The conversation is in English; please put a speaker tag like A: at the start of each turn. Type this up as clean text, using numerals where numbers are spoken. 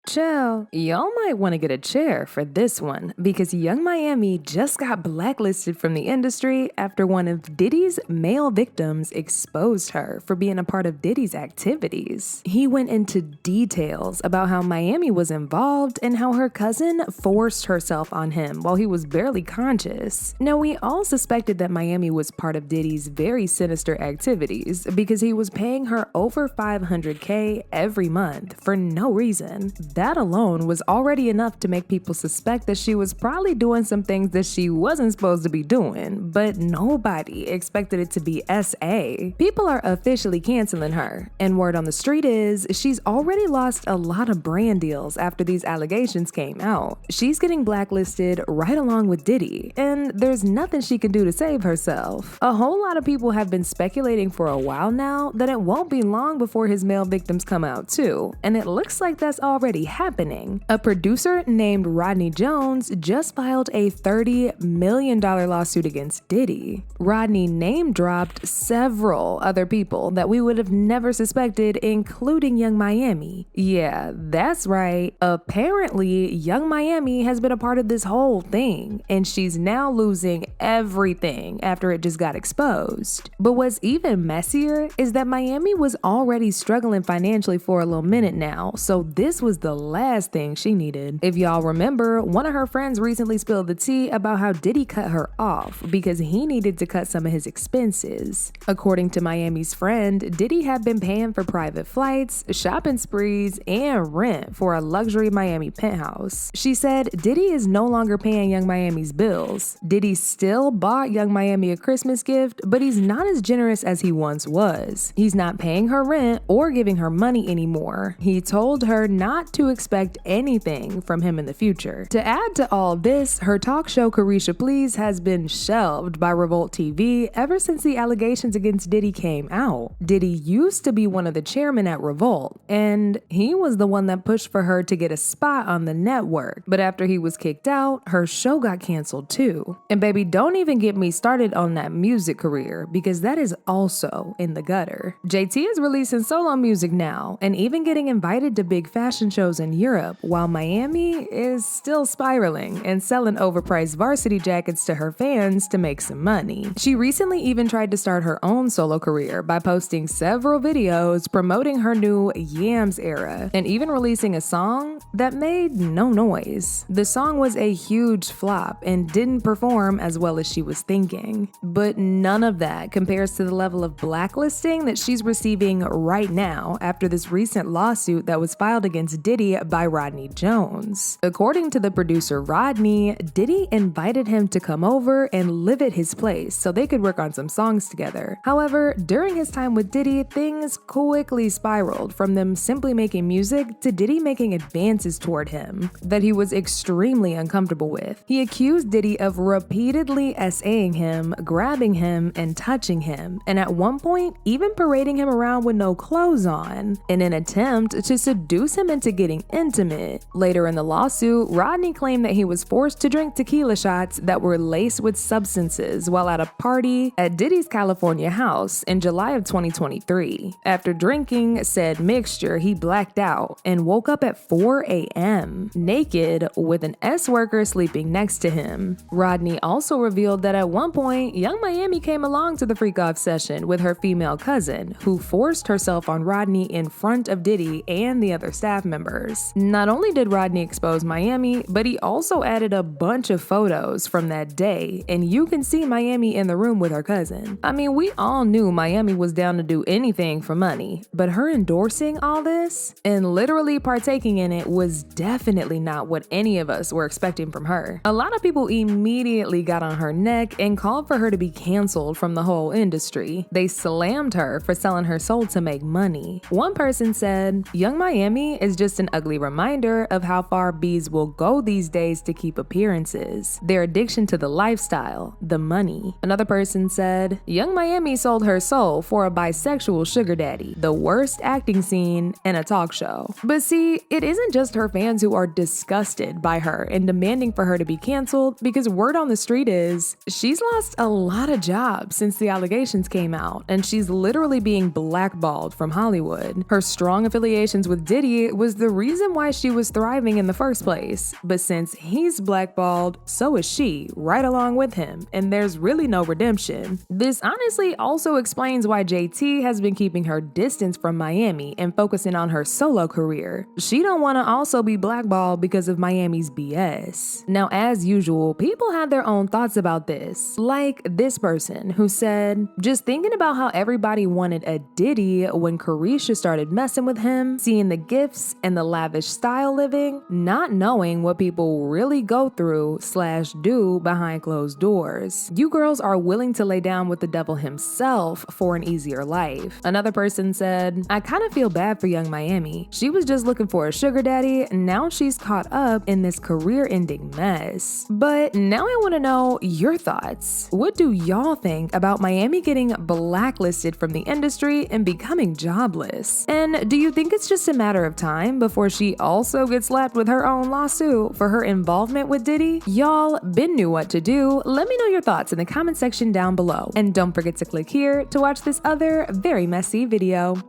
A: Chill, y'all might want to get a chair for this one because Young Miami just got blacklisted from the industry after one of Diddy's male victims exposed her for being a part of Diddy's activities. He went into details about how Miami was involved and how her cousin forced herself on him while he was barely conscious. Now, we all suspected that Miami was part of Diddy's very sinister activities because he was paying her over $500K every month for no reason. That alone was already enough to make people suspect that she was probably doing some things that she wasn't supposed to be doing, but nobody expected it to be SA. People are officially canceling her, and word on the street is she's already lost a lot of brand deals after these allegations came out. She's getting blacklisted right along with Diddy, and there's nothing she can do to save herself. A whole lot of people have been speculating for a while now that it won't be long before his male victims come out too, and it looks like that's already happening. A producer named Rodney Jones just filed a $30 million lawsuit against Diddy. Rodney name-dropped several other people that we would have never suspected, including Young Miami. Yeah, that's right. Apparently, Young Miami has been a part of this whole thing, and she's now losing everything after it just got exposed. But what's even messier is that Miami was already struggling financially for a little minute now, so this was the last thing she needed. If y'all remember, one of her friends recently spilled the tea about how Diddy cut her off because he needed to cut some of his expenses. According to Miami's friend, Diddy had been paying for private flights, shopping sprees, and rent for a luxury Miami penthouse. She said Diddy is no longer paying Young Miami's bills. Diddy still bought Young Miami a Christmas gift, but he's not as generous as he once was. He's not paying her rent or giving her money anymore. He told her not to expect anything from him in the future. To add to all this, her talk show Carisha Please has been shelved by Revolt TV ever since the allegations against Diddy came out. Diddy used to be one of the chairmen at Revolt, and he was the one that pushed for her to get a spot on the network. But after he was kicked out, her show got canceled too. And baby, don't even get me started on that music career because that is also in the gutter. JT is releasing solo music now and even getting invited to big fashion shows in Europe, while Miami is still spiraling and selling overpriced varsity jackets to her fans to make some money. She recently even tried to start her own solo career by posting several videos promoting her new Yams era and even releasing a song that made no noise. The song was a huge flop and didn't perform as well as she was thinking. But none of that compares to the level of blacklisting that she's receiving right now after this recent lawsuit that was filed against Diddy by Rodney Jones. According to the producer Rodney, Diddy invited him to come over and live at his place so they could work on some songs together. However, during his time with Diddy, things quickly spiraled from them simply making music to Diddy making advances toward him that he was extremely uncomfortable with. He accused Diddy of repeatedly SAing him, grabbing him, and touching him, and at one point, even parading him around with no clothes on, in an attempt to seduce him into getting intimate. Later in the lawsuit, Rodney claimed that he was forced to drink tequila shots that were laced with substances while at a party at Diddy's California house in July of 2023. After drinking said mixture, he blacked out and woke up at 4 a.m. naked with an S-worker sleeping next to him. Rodney also revealed that at one point, Young Miami came along to the freak-off session with her female cousin, who forced herself on Rodney in front of Diddy and the other staff members. Not only did Rodney expose Miami, but he also added a bunch of photos from that day, and you can see Miami in the room with her cousin. I mean, we all knew Miami was down to do anything for money, but her endorsing all this and literally partaking in it was definitely not what any of us were expecting from her. A lot of people immediately got on her neck and called for her to be canceled from the whole industry. They slammed her for selling her soul to make money. One person said, "Young Miami is just an ugly reminder of how far B's will go these days to keep appearances. Their addiction to the lifestyle, the money." Another person said, "Young Miami sold her soul for a bisexual sugar daddy, the worst acting scene in a talk show." But see, it isn't just her fans who are disgusted by her and demanding for her to be canceled, because word on the street is she's lost a lot of jobs since the allegations came out, and she's literally being blackballed from Hollywood. Her strong affiliations with Diddy was the reason why she was thriving in the first place. But since he's blackballed, so is she, right along with him, and there's really no redemption. This honestly also explains why JT has been keeping her distance from Miami and focusing on her solo career. She don't want to also be blackballed because of Miami's BS. Now, as usual, people have their own thoughts about this. Like this person who said, just thinking about how everybody wanted a Diddy when Carisha started messing with him, seeing the gifts and the lavish style living, not knowing what people really go through / do behind closed doors. You girls are willing to lay down with the devil himself for an easier life. Another person said, I kind of feel bad for young Miami. She was just looking for a sugar daddy, now she's caught up in this career-ending mess. But now I want to know your thoughts. What do y'all think about Miami getting blacklisted from the industry and becoming jobless? And do you think it's just a matter of time before she also gets slapped with her own lawsuit for her involvement with Diddy? Y'all been knew what to do. Let me know your thoughts in the comment section down below. And don't forget to click here to watch this other very messy video.